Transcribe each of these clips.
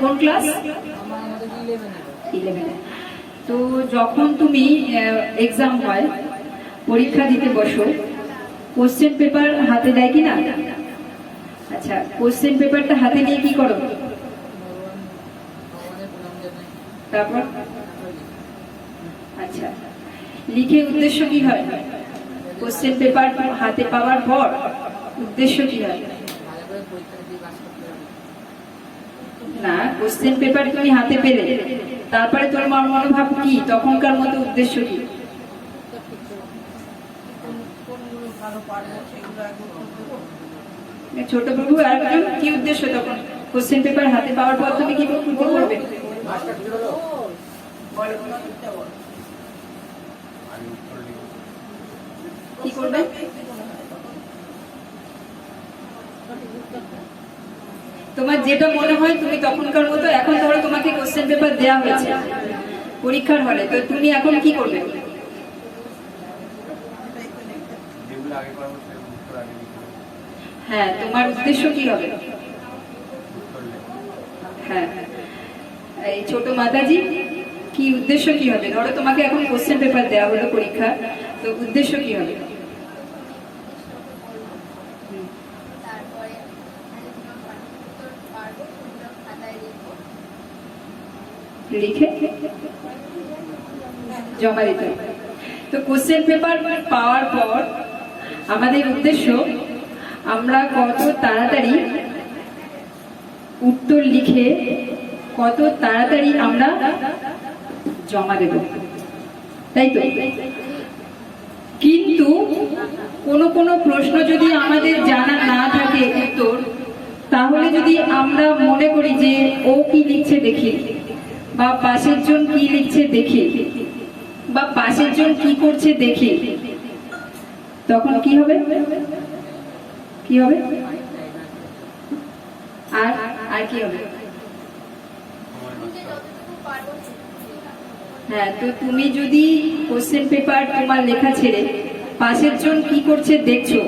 কোন ক্লাস? 11। তো যখন তুমি এক্সাম হয়, পরীক্ষা দিতে বসো, কোশ্চেন পেপার হাতে দেয় কি না? আচ্ছা, কোশ্চেন পেপারটা হাতে নিয়ে কি করো? তারপর আচ্ছা, লিখে উদ্দেশ্য কি হয়? কোশ্চেন পেপার হাতে পাওয়ার পর উদ্দেশ্য কি হয়? না, কোশ্চেন পেপার তুমি হাতে পেলে তারপরে তোমার মনোভাব কি? তখনকার মতো উদ্দেশ্য কি? ছোট প্রভু আরেকজন কি উদ্দেশ্য তখন? কোশ্চেন পেপার হাতে পাওয়ার পর তুমি কি করবে? কি করবে? তোমার যেটা মনে হয় তুমি তখনকার মতো, এখন ধরো তোমাকে কোশ্চেন পেপার দেওয়া হয়েছে পরীক্ষার হলে, তো তুমি এখন কি করবে? হ্যাঁ, তোমার উদ্দেশ্য কি হবে? হ্যাঁ, এই ছোট মাতাজি কি উদ্দেশ্য কি হবে? ধরো তোমাকে এখন কোশ্চেন পেপার দেওয়া হলো পরীক্ষা, তো উদ্দেশ্য কি হবে? লিখে জমা দিতে হবে। তো কোশ্চেন পেপার পাওয়ার পর আমাদের উদ্দেশ্য আমরা কত তাড়াতাড়ি উত্তর লিখে কত তাড়াতাড়ি আমরা জমা দেব, তাই তো? কিন্তু কোনো প্রশ্ন যদি আমাদের জানা না থাকে উত্তর, তাহলে যদি আমরা মনে করি যে ও কি লিখছে দেখি, বা পাশের জন কি লিখছে দেখি, বা পাশের জন কি করছে দেখি, তখন কি হবে? কি হবে? আর কি হবে? হ্যাঁ, তো তুমি যদি কোশ্চেন পেপার তোমার লেখা ছেড়ে পাশের জন কি করছে দেখছো,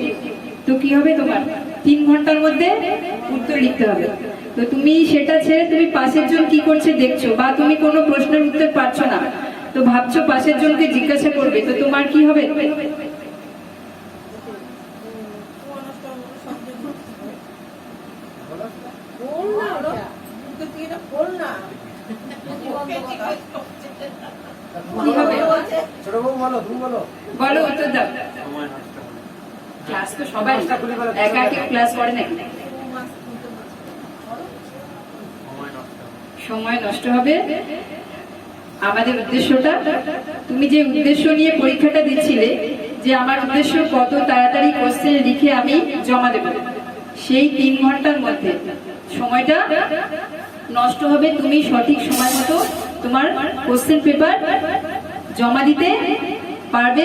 তো কি হবে? তোমার 3 ঘন্টার মধ্যে উত্তর লিখতে হবে। তো তুমি সেটা ছেড়ে তুমি পাশের জন কি করছে দেখছো, বা তুমি কোনো প্রশ্নের উত্তর পাচ্ছ না, তো ভাবছো পাশের জনকে জিজ্ঞাসা করবে, তো তোমার কি হবে? বলো, উত্তর দাও। ক্লাস তো সবাই একা কেউ ক্লাস করে নাকি? সময় নষ্ট হবে। আমাদের উদ্দেশ্যটা, তুমি যে উদ্দেশ্য নিয়ে পরীক্ষাটা দিচ্ছিলে, যে আমার উদ্দেশ্য কত তাড়াতাড়ি কোশ্চেন লিখে আমি জমা দেব, সেই 3 ঘন্টার মধ্যে সময়টা নষ্ট হবে। তুমি সঠিক সময় মতো তোমার কোশ্চেন পেপার জমা দিতে পারবে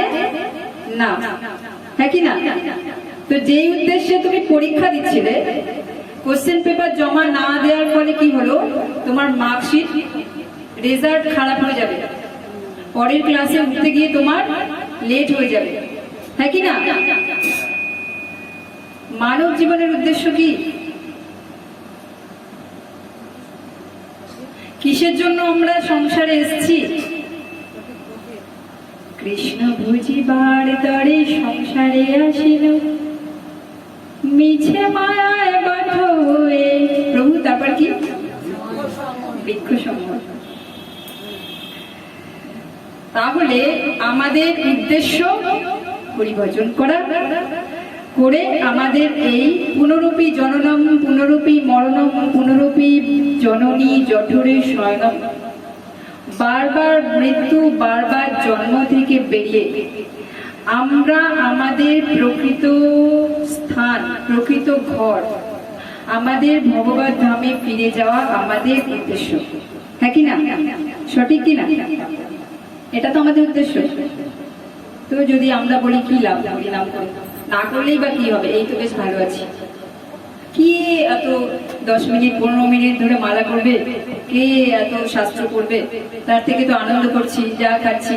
না, হ্যাঁ কি না? তো যেই উদ্দেশ্যে তুমি পরীক্ষা দিচ্ছিলে, কোশ্চেন পেপার জমা না দেওয়ার ফলে কি হলো? তোমার মার্কশিট, রেজাল্ট খারাপ হয়ে যাবে, পরের ক্লাসে উঠতে গিয়ে তোমার লেট হয়ে যাবে, হ্যাঁ কি না? মানব জীবনের উদ্দেশ্য কি? কিসের জন্য আমরা সংসারে এসেছি? কৃষ্ণ বুঝিবার তরে সংসারে আসিল, মিছে মায়ায় বাধ্য হয়ে। প্রভু তারপর কি? বৃক্ষ সঙ্গ। তাহলে আমাদের উদ্দেশ্য পরিবর্তন করা, করে আমাদের এই পুনরূপী জননম পুনরূপী মরণম পুনরূপী জননী জঠরে শয়নম, বারবার মৃত্যু, বারবার জন্ম থেকে বেরিয়ে আমরা আমাদের প্রকৃত স্থান, প্রকৃত ঘর, আমাদের ভগবত ধামে ফিরে যাওয়া আমাদের উদ্দেশ্য, হ্যাঁ কি না? সঠিক কি না? এটা তো আমাদের উদ্দেশ্য। তো যদি আমরা বলি কি লাভ, নাম করে না করলেই বা কি হবে, এই তো বেশ ভালো আছি, কি এত 10 মিনিট 15 মিনিট ধরে মালা করবে, কে এত শাস্ত্র করবে, তার থেকে তো আনন্দ করছি, যা খাচ্ছি,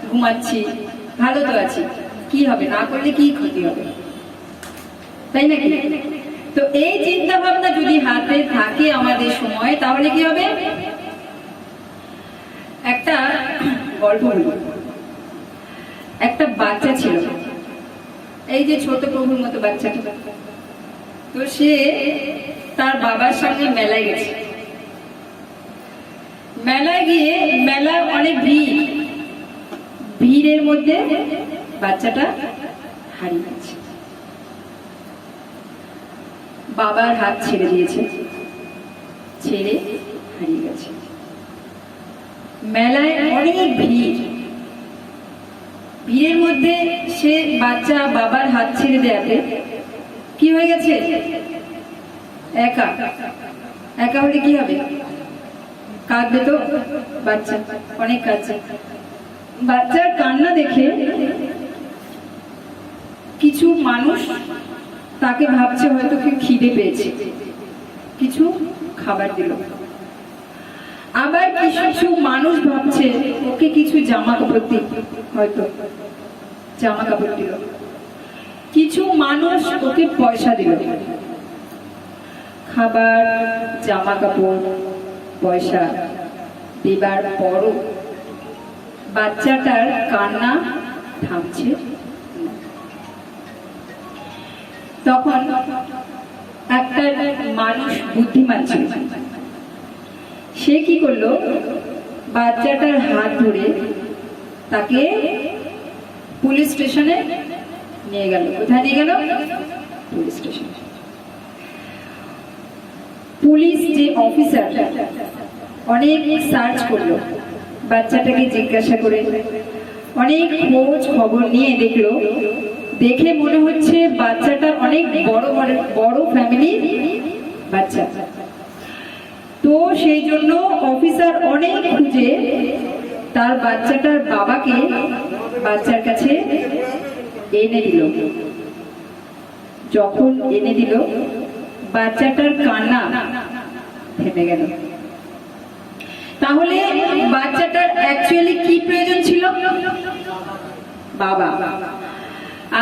ঘুমাচ্ছি, ভালো তো আছি, কি হবে? না করলে কি ক্ষতি হবে, তাই নাকি? তো এই চিন্তা ভাবনা যদি হাতে থাকে আমাদের সময়, তাহলে কি হবে? একটা গল্প বলবো। একটা বাচ্চা ছিল, এই যে ছোট প্রভুর মতো বাচ্চাটা। তো সে তার বাবার সঙ্গে মেলায় গেছে। মেলায় গিয়ে, মেলায় অনেক ভিড়, ভিড়ের মধ্যে বাচ্চাটা হারিয়ে গেছে। বাবার হাত ছেড়ে দিয়েছে, ছেড়ে হারিয়ে গেছে। মেলায় অনেক ভিড়, ভিড়ের মধ্যে সে বাচ্চা বাবার হাত ছেড়ে দেয়াতে কি হয়ে গেছে? একা। একা হলে কি হবে? কাঁদবে তো বাচ্চা, অনেক কাঁদছে। বাচ্চার কান্না দেখে কিছু মানুষ তাকে ভাবছে হয়তো কি খিদে পেয়েছে, কিছু খাবার দিল। আবার কিছু মানুষ ভাবছে ওকে কিছু জামা কাপড় দিল, হয়তো জামা কাপড় দিল। কিছু মানুষ ওকে পয়সা দিল। খাবার, জামা কাপড়, পয়সা দেবার পরও বাচ্চাটার কান্না থামছে। তখন একটা মানুষ বুদ্ধিমান ছিল, সে কি করলো? বাচ্চাটার হাত ধরে তাকে পুলিশ স্টেশনে নিয়ে গেল। কোথায় নিয়ে গেল? পুলিশ স্টেশনে। পুলিশ যে অফিসার অনেক সার্চ করলো, বাচ্চাটাকে জিজ্ঞাসা করে অনেক খোঁজ খবর নিয়ে দেখলো, দেখে মনে হচ্ছে বাচ্চাটা অনেক বড় ফ্যামিলির বাচ্চা। তো সেই জন্য অফিসার অনেক খুঁজে তার বাচ্চাটার বাবাকে বাচ্চার কাছে এনে দিল। যখন এনে দিল, বাচ্চাটার কান্না থেমে গেল। তাহলে বাচ্চাটার অ্যাকচুয়ালি কি প্রয়োজন ছিল? বাবা।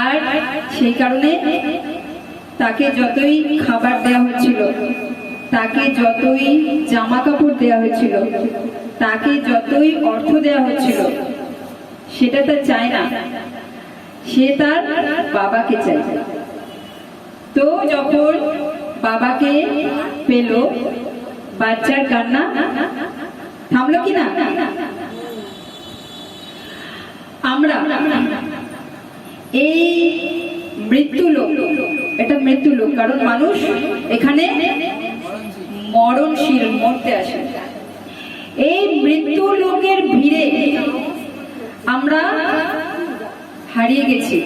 আর সেই কারণে তাকে যতই খাবার দেওয়া হচ্ছিল, তাকে যতই জামা কাপড় দেওয়া হয়েছিল, তাকে যতই অর্থ দেওয়া হচ্ছিল, সেটা তার চায় না, সে তার বাবাকে চায়। তো যখন বাবাকে পেল, বাচ্চার কান্না থামলো কি না? আমরা এই মৃত্যু লোক, এটা মৃত্যু লোক, কারণ মানুষ এখানে মরণশীল, মরতে আসে। এই মৃত্যু লোকের ভিড়ে আমরা হারিয়ে গেছি।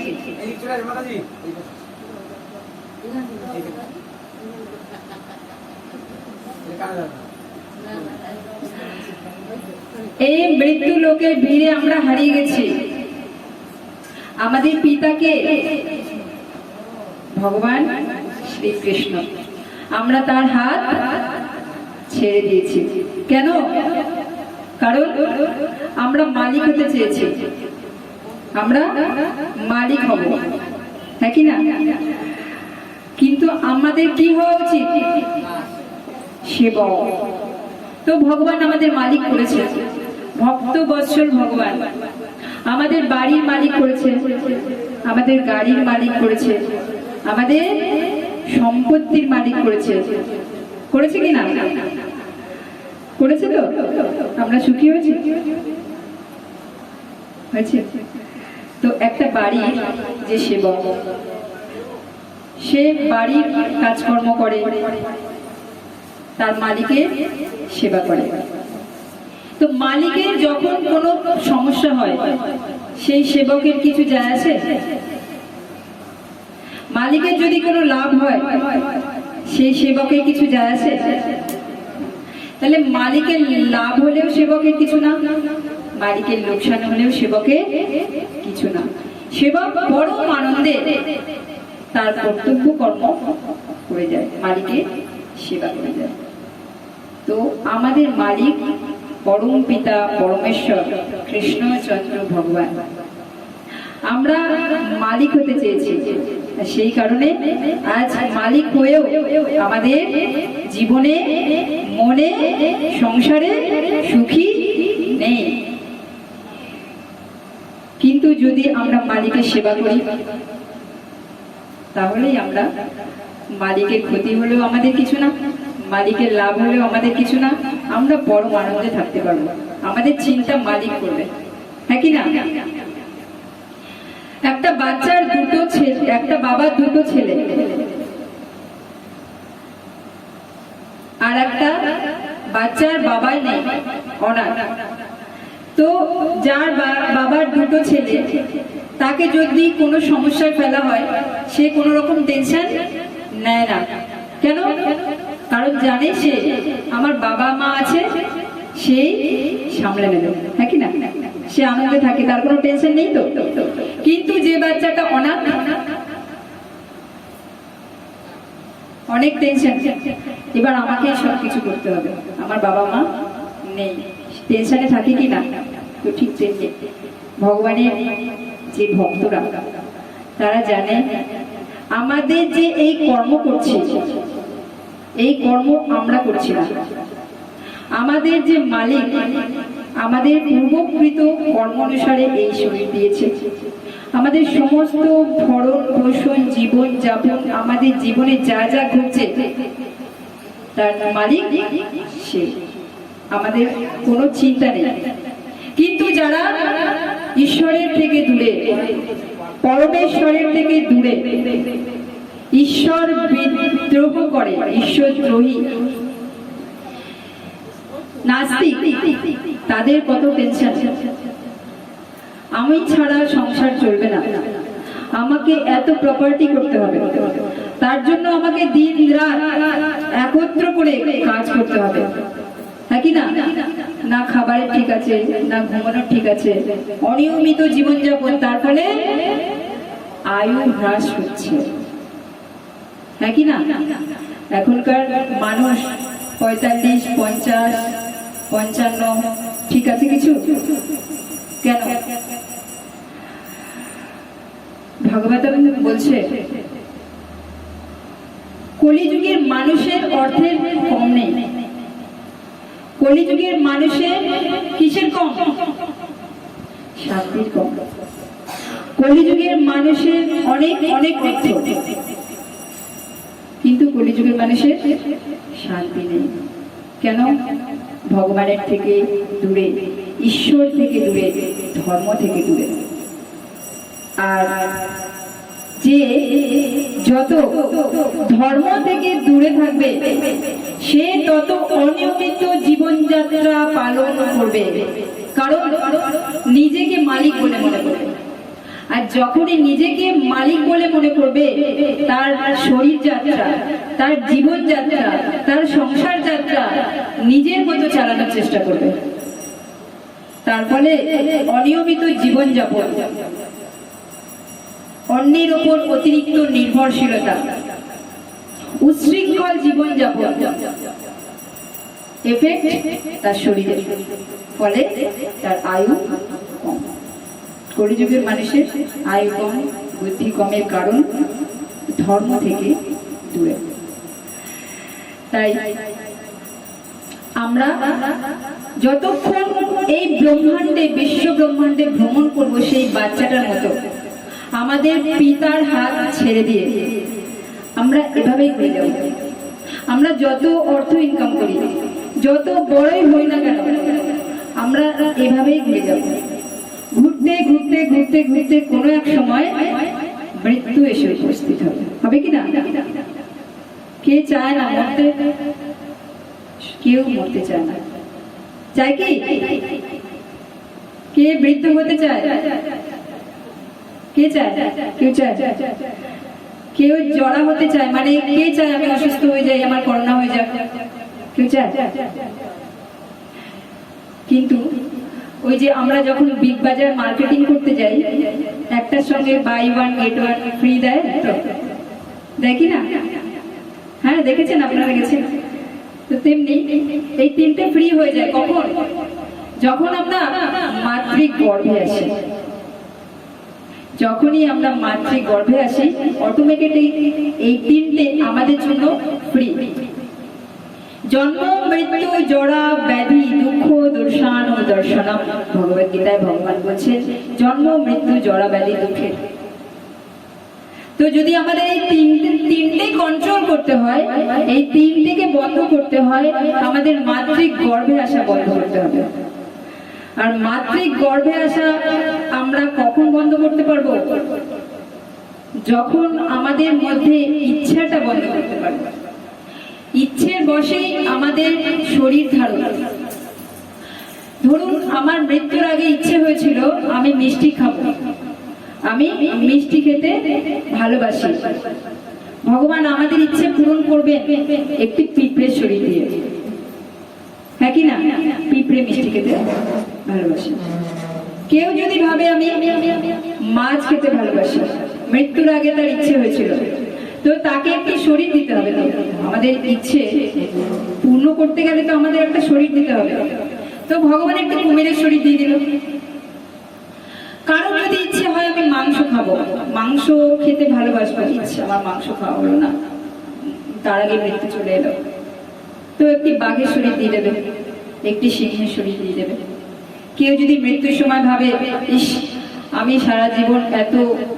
এই মৃত্যু লোকের ভিড়ে আমরা হারিয়ে গেছি আমাদের পিতাকে, ভগবান শ্রীকৃষ্ণ। আমরা তার হাত ছেড়ে দিয়েছি। কেন? কারণ আমরা মালিক হতে চেয়েছি, আমরা মালিক হব, হ্যাঁ কি না? কিন্তু আমাদের কি হওয়া উচিত? সেবক। তো ভগবান আমাদের মালিক করেছে, ভক্ত বৎসল ভগবান আমাদের বাড়ির মালিক করেছে, আমাদের গাড়ির মালিক করেছে, আমাদের সম্পত্তির মালিক করেছে। করেছে কি না? করেছে। তো আমরা সুখী হয়েছি, হয়েছে। তো একটা বাড়ির যে সেবক, সে বাড়ির কাজকর্ম করে, তার মালিকের সেবা করে। তো মালিকের যখন কোনো সমস্যা হয়, সেই সেবকের কিছু যায় আসে? মালিকের যদি কোনো লাভ হয়, সেই সেবকের কিছু যায় আসে? তাহলে মালিকের লাভ হলেও সেবকের কিছু না, মালিকের লোকসান হলেও সেবকের কিছু না। সেবক বড় আনন্দে তার কর্তব্য কর্ম করে যায়, মালিকের সেবা করে যায়। তো আমাদের মালিক পরম পিতা পরমেশ্বর কৃষ্ণচন্দ্র ভগবান। আমরা মালিক হতে চেয়েছি, সেই কারণে আজ মালিক হয়েও আমাদের জীবনে, মনে, সংসারে সুখী নেই। কিন্তু যদি আমরা মালিকের সেবা করি তাহলেই আমরা, মালিকের ক্ষতি হলেও আমাদের কিছু না, মালিকের লাভ হলেও আমাদের কিছু না, আমরা বড় আনন্দে থাকতে পারবো। আমাদের চিন্তা মালিক করবে, হ্যাঁ কি না? একটা বাচ্চার দুটো ছেলে, একটা বাবার দুটো ছেলে, আর একটা বাচ্চার বাবাই নেই, অনাথ। তো যার বাবার দুটো ছেলে, তাকে যদি কোনো সমস্যায় ফেলা হয় সে কোনো রকম টেনশন নেয় না। কেন? কারণ জানে সে আমার বাবা মা আছে, সেই সামলে নেবে, হ্যাঁ কি না? সে আনন্দে থাকে, তার কোনো টেনশন নেই তো। কিন্তু যে বাচ্চাটা অনাথ, অনেক টেনশন, এবার আমাকেই সবকিছু করতে হবে, আমার বাবা মা নেই, টেনশনে থাকে কি না? তো ঠিক তেমনি ভগবানের যে ভক্তরা, তারা জানে আমাদের যে এই কর্ম করছি, এই কর্ম আমরা করছি না, আমাদের যে মালিক আমাদের পূর্বকৃত কর্ম অনুসারে এই শরীর দিয়েছে। আমাদের সমস্ত ভরণ পোষণ, জীবন যাপন, আমাদের জীবনে যা যা ঘটছে তার মালিক সে, আমাদের কোনো চিন্তা নেই। কিন্তু যারা ঈশ্বরের থেকে দূরে, পরমেশ্বরের থেকে দূরে, ঈশ্বর বিদ্রোহ করে, ঈশ্বর দ্রোহী, নাস্তিক, তাদের কত টেনশন। আমি ছাড়া সংসার চলবে না, আমাকে এত প্রপার্টি করতে হবে, তার জন্য আমাকে দিন রাত একত্র করে কাজ করতে হবে, হ্যাঁ কি না? না খাবারের ঠিক আছে, না ঘুমানোর ঠিক আছে, অনিয়মিত জীবনযাপন, তার ফলে আয়ু হ্রাস হচ্ছে, হ্যাঁ কি না? এখনকার মানুষ 45, 50, 55, ঠিক আছে কিছু? কেন? ভাগবতম বলছে কলিযুগের মানুষের অর্থের কম নেই, কলিযুগের মানুষের কিসের কম? শান্তির কম। কলিযুগের মানুষের অনেক অনেক অর্থ, কিন্তু কলিযুগের মানুষের শান্তি নেই। কেন? ভগবানের থেকে দূরে, ঈশ্বর থেকে দূরে, ধর্ম থেকে দূরে। আর যে যত ধর্ম থেকে দূরে থাকবে সে তত অনিয়মিত জীবনযাত্রা পালন করবে, কারণ নিজেকে মালিক বলে মনে করবে। আর যখনই নিজেকে মালিক বলে মনে করবে, তার শরীর যাত্রা, তার জীবন যাত্রা, তার সংসার যাত্রা নিজের মতো চালানোর চেষ্টা করবে। তার ফলে অনিয়মিত জীবনযাপন, অন্যের ওপর অতিরিক্ত নির্ভরশীলতা, উচ্ছৃঙ্খল জীবনযাপন এফেক্ট তার শরীরে, ফলে তার আয়ু কম। কলিযুগের মানুষের আয়ু কম, বুদ্ধি কমের কারণ ধর্ম থেকে দূরে। তাই আমরা যতক্ষণ এই ব্রহ্মাণ্ডে, বিশ্ব ব্রহ্মাণ্ডে ভ্রমণ করব সেই বাচ্চাটার মতো, আমাদের পিতার হাত ছেড়ে দিয়ে আমরা এভাবেই ঘুরে যাব। আমরা যত অর্থ ইনকাম করি, যত বড়ই হই না কেন, আমরা এভাবেই ঘুরে যাব। ঘুরতে ঘুরতে ঘুরতে ঘুরতে কোনো এক সময় মৃত্যু এসে উপস্থিত হবে, হবে কি না? কে চায় না মরতে? কেউ মরতে চায় না। চায় কি? কে বৃদ্ধ হতে চায়? কে চায়? কেউ চায়? কেউ জড়া হতে চায়, মানে কে চায় আমি অসুস্থ হয়ে যাই, আমার করোনা হয়ে যাক? কেউ চায়? কিন্তু ওই যে আমরা যখন বিগ বাজার মার্কেটিং করতে যাই, একটার সঙ্গে buy one get one free দেয়, তো দেখি না? হ্যাঁ দেখেছেন, আপনারা দেখেছেন তো। তেমনি এই তিনটে ফ্রি হয়ে যায় কখন? যখন আমরা মাতৃ গর্ভে আসি। যখনই আমরা মাতৃ গর্ভে আসি অটোমেটিকলি এই তিনটে আমাদের জন্য ফ্রি। জন্ম মৃত্যু জরা ব্যাধি দুঃখ দর্শন ও দর্শনম, ভগবত গীতায় ভগবান বলছেন জন্ম মৃত্যু জরা ব্যাধি দুঃখের। তো যদি আমাদের এই তিনটে কন্ট্রোল করতে হয়, এই তিনটেকে বন্ধ করতে হয়, আমাদের মাতৃক গর্ভে আসা বন্ধ করতে হবে। আর মাতৃক গর্ভে আসা আমরা কখন বন্ধ করতে পারবো? যখন আমাদের মধ্যে ইচ্ছাটা বন্ধ করতে পারবো। ইচ্ছের বশেই আমাদের শরীর ধারণ। ধরুন আমার মৃত্যুর আগে ইচ্ছে হয়েছিল আমি মিষ্টি খাবো, আমি মিষ্টি খেতে ভালোবাসি। ভগবান আমাদের ইচ্ছে পূরণ করবে একটি পিঁপড়ের শরীর দিয়ে, হ্যাঁ কি না? পিঁপড়ে মিষ্টি খেতে ভালোবাসি। কেউ যদি ভাবে আমি মাছ খেতে ভালোবাসি, মৃত্যুর আগে তার ইচ্ছে হয়েছিল, তো তাকে একটি শরীর দিতে হবে। আমাদের ইচ্ছে পূর্ণ করতে গেলে তো আমাদের একটা শরীর দিতে হবে। তো ভগবান একটা কুমিরের শরীর দিয়ে দিল। কারো যদি ইচ্ছে হয় আমি মাংস খাবো, মাংস খেতে ভালোবাসবো, ইচ্ছে আমার মাংস খাওয়া হলো না, তার আগে মৃত্যু চলে এলো, তো একটি বাঘের শরীর দিয়ে দেবে, একটি সিংহের শরীর দিয়ে দেবে। কেউ যদি মৃত্যুর সময় ভাবে ইস আমি সারা জীবন এত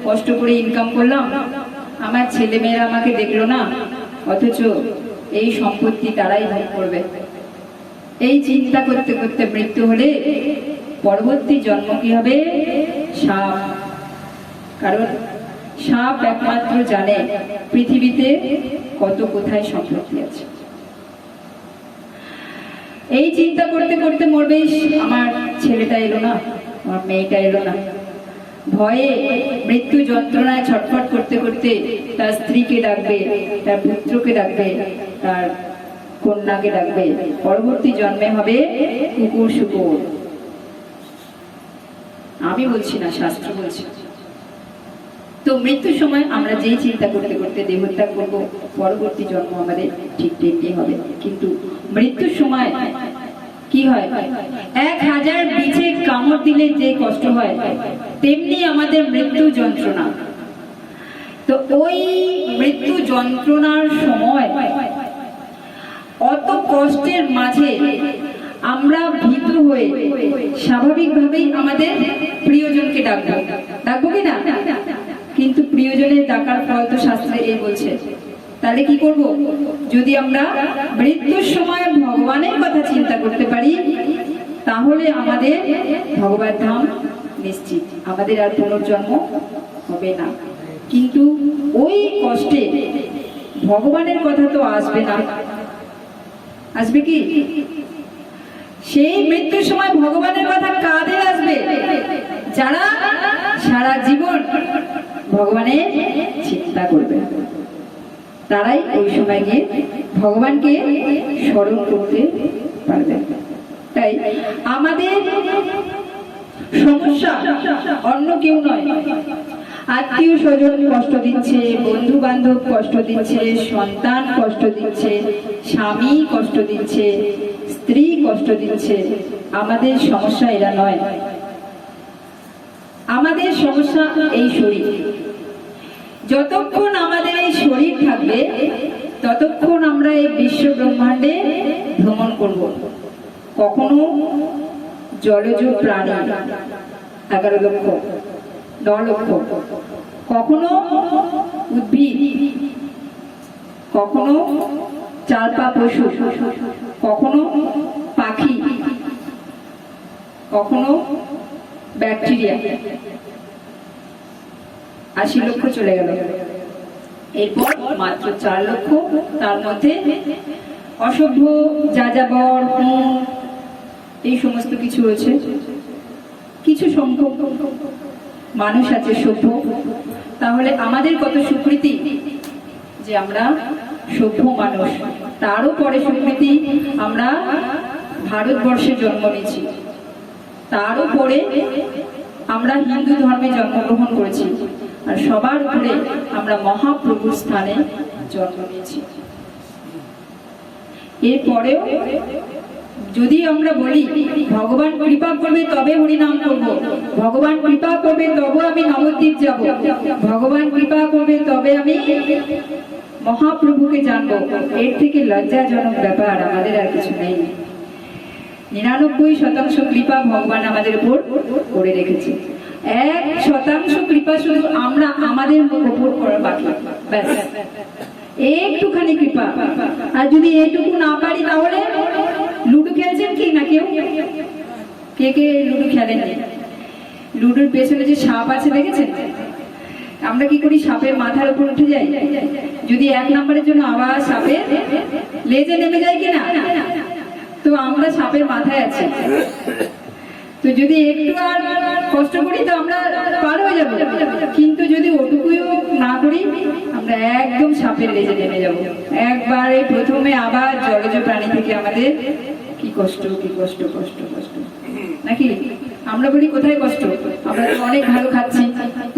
কষ্ট করে ইনকাম করলাম, আমার ছেলে মেয়েরা আমাকে দেখলো না, অথচ এই সম্পত্তি তারাই ভোগ করবে, এই চিন্তা করতে করতে মৃত্যু হলে পরবর্তী জন্ম কি হবে? সাপ। কারণ সাপ একমাত্র জানে পৃথিবীতে কত কোথায় সম্পত্তি আছে। এই চিন্তা করতে করতে মরবে, আমার ছেলেটা এলো না, আমার মেয়েটা এলো না, ভয়ে মৃত্যু যন্ত্রণায় ছটফট করতে করতে তার স্ত্রীকে ডাকবে, তার পুত্রকে ডাকবে, তার কন্যাকে ডাকবে। পরবর্তী জন্মে হবে কুকুর শুকুর। আমি বলছি না, শাস্ত্র বলছি। তো মৃত্যুর সময় আমরা যেই চিন্তা করতে করতে দেহত্যাগ করবো, পরবর্তী জন্ম আমাদের ঠিক তেমনি হবে। কিন্তু মৃত্যুর সময় কি হয়? 1000 বিছে কামড় দিলে যে কষ্ট হয়, তেমনি আমাদের মৃত্যু যন্ত্রণা। তো ওই মৃত্যু যন্ত্রণার সময় অত কষ্টের মাঝে আমরা ভীত হয়ে স্বাভাবিকভাবেই আমাদের প্রিয়জনকে ডাকবো, ডাকবো কি না? কিন্তু প্রিয়জনের ডাকার ফল তো শাস্ত্রে এই বলছে। তাহলে কি করব? যদি আমরা মৃত্যুর সময় ভগবানের কথা চিন্তা করতে পারি, তাহলে আমাদের ভগবত ধাম নিশ্চিত, আমাদের আর পুনর্জন্ম হবে না। কিন্তু ওই কষ্টে ভগবানের কথা তো আসবে না। আসবে কি? সেই মৃত্যুর সময় ভগবানের কথা কাদের আসবে? যারা সারা জীবন ভগবানের চিন্তা করবে, তারাই ওই সময় গিয়ে ভগবানকে স্মরণ করতে পারবে। তাই আমাদের সমস্যা অন্য কেউ নয়। আত্মীয় স্বজন কষ্ট দিচ্ছে, বন্ধু বান্ধব কষ্ট দিচ্ছে, সন্তান কষ্ট দিচ্ছে, স্বামী কষ্ট দিচ্ছে, স্ত্রী কষ্ট দিচ্ছে। আমাদের সমস্যা এরা নয়, আমাদের সমস্যা এই শরীর। যতক্ষণ আমাদের এই শরীর থাকবে ততক্ষণ আমরা এই বিশ্ব ব্রহ্মাণ্ডে ভ্রমণ করব। কখনো জলজ প্রাণী 11 লক্ষ 9 লক্ষ, কখনো উদ্ভিদ, কখনো চারপা পশু, কখনো পাখি, কখনো ব্যাকটেরিয়া। 80 লক্ষ চলে গেল। এরপর মাত্র 4 লক্ষ, তার মধ্যে অসভ্য, যাযাবর, এই সমস্ত কিছু আছে। কিছু সংখ্যক মানুষ আছে সভ্য। তাহলে আমাদের কত সুকৃতি যে আমরা সভ্য মানুষ। তারও পরে সুকৃতি আমরা ভারতবর্ষে জন্ম নিয়েছি, তারও পরে আমরা হিন্দু ধর্মে জন্মগ্রহণ করেছি, আর সবার উপরে আমরা মহাপ্রভুর স্থানে জন্ম নিয়েছি। এরপরেও যদি আমরা বলি ভগবান কৃপা করবে তবে হরিনাম করব, ভগবান কৃপা করবে তবে আমি নবদ্বীপ যাব, ভগবান কৃপা করবে তবে আমি মহাপ্রভুকে জানবো, এর থেকে লজ্জাজনক ব্যাপার আমাদের আর কিছু নেই। 99% কৃপা ভগবান আমাদের উপর করে রেখেছে, 1% কৃপা শুধু আমরা আমাদের উপর করা বাকি, ব্যাস একটুখানি কৃপা। আর যদি এইটুকু না পারি তাহলে লুডো খেলছেন কি না কেউ? কে কে লুডো খেলেননি? লুডোর পেছনে যে সাপ আছে দেখেছেন? আমরা কি করি, সাপের মাথার উপর উঠে যাই, যদি 1 নম্বরের জন্য আবার সাপের লেজে নেমে যায় কিনা, তো আমরা সাপের মাথায় আছি, তো যদি একটু আর কষ্ট করি তো আমরা পার হয়ে যাবো, কিন্তু যদি ওটুকুও না করি আমরা একদম সাপের লেজে নেমে যাব একবারে প্রথমে। আবার জলজ প্রাণী থেকে আমাদের কি কষ্ট, কি কষ্ট, কষ্ট কষ্ট নাকি? আমরা বলি কোথায় কষ্ট, আমরা তো অনেক ভালো খাচ্ছি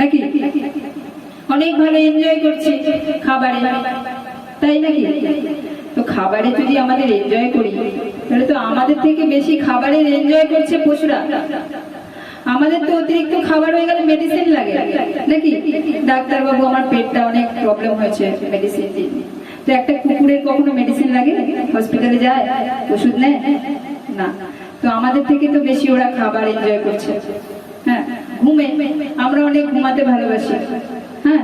নাকি, অনেক ভালো এনজয় করছি খাবারে, তাই নাকি? তো খাবারে যদি আমাদের এনজয় করি তাহলে তো আমাদের থেকে বেশি খাবারের এনজয় করছে পশুরা। আমাদের তো অতিরিক্ত খাবার হয়ে গেলে মেডিসিন লাগে নাকি? ডাক্তারবাবু আমার পেটটা অনেক প্রবলেম হয়েছে, মেডিসিন দিন। তো একটা কুকুরের কখনো মেডিসিন লাগে? হসপিটালে যায়, ওষুধ নেয় না। তো আমাদের থেকে তো বেশি ওরা খাবার এনজয় করছে। হ্যাঁ, ঘুমে আমরা অনেক ঘুমাতে ভালোবাসি। হ্যাঁ।